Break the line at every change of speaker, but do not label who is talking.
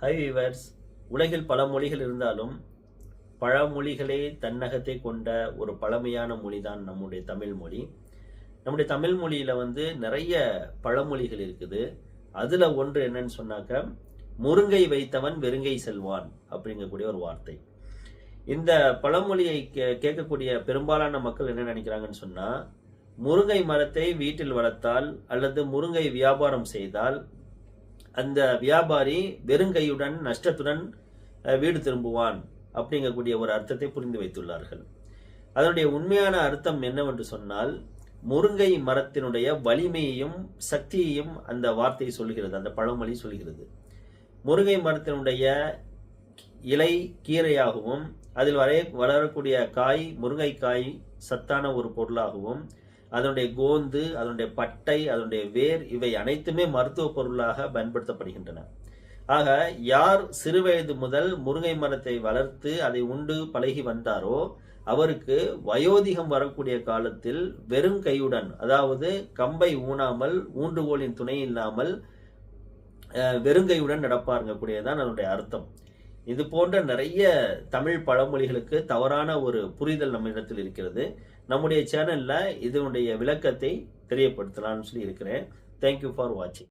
High viewers, உலகில் பல மொழிகள் இருந்தாலும் பழமொழிகளே தன்னகத்தை கொண்ட ஒரு பழமையான மொழி தான் நம்முடைய தமிழ் மொழி. நம்முடைய தமிழ் மொழியில நிறைய பழமொழிகள் இருக்குது. அதுல ஒன்று என்னன்னு சொன்னாக்க, முருங்கை வைத்தவன் வெறுங்கை செல்வான் அப்படிங்கக்கூடிய ஒரு வார்த்தை. இந்த பழமொழியை கேட்கக்கூடிய பெரும்பாலான மக்கள் என்ன நினைக்கிறாங்கன்னு சொன்னா, முருங்கை மரத்தை வீட்டில் வளர்த்தால் அல்லது முருங்கை வியாபாரம் செய்தால் அந்த வியாபாரி வெறுங்கையுடன் நஷ்டத்துடன் வீடு திரும்புவான் அப்படிங்கக்கூடிய ஒரு அர்த்தத்தை புரிந்து வைத்துள்ளார்கள். அதனுடைய உண்மையான அர்த்தம் என்னவென்று சொன்னால், முருங்கை மரத்தினுடைய வலிமையையும் சக்தியையும் அந்த வார்த்தை சொல்கிறது, அந்த பழமொழி சொல்கிறது. முருங்கை மரத்தினுடைய இலை கீரையாகவும் அதில் வளரக்கூடிய காய் முருங்கைக்காய் சத்தான ஒரு பொருளாகவும், அதனுடைய கோந்து, அதனுடைய பட்டை, அதனுடைய வேர் இவை அனைத்துமே மருத்துவ பொருளாக பயன்படுத்தப்படுகின்றன. ஆக யார் சிறுவயது முதல் முருங்கை மரத்தை வளர்த்து அதை உண்டு பழகி வந்தாரோ அவருக்கு வயோதிகம் வரக்கூடிய காலத்தில் வெறும் கையுடன், அதாவது கம்பை ஊனாமல் ஊன்றுகோலின் துணை இல்லாமல் வெறுங்கையுடன் நடப்பாருங்கக்கூடியதான் அதனுடைய அர்த்தம். இது போன்ற நிறைய தமிழ் பழமொழிகளுக்கு தவறான ஒரு புரிதல் நம்ம இடத்தில் இருக்கிறது. நம்முடைய சேனல்ல இதனுடைய விளக்கத்தை தெரியப்படுத்தலாம்னு சொல்லி இருக்கிறேன். தேங்க்யூ ஃபார் வாட்சிங்.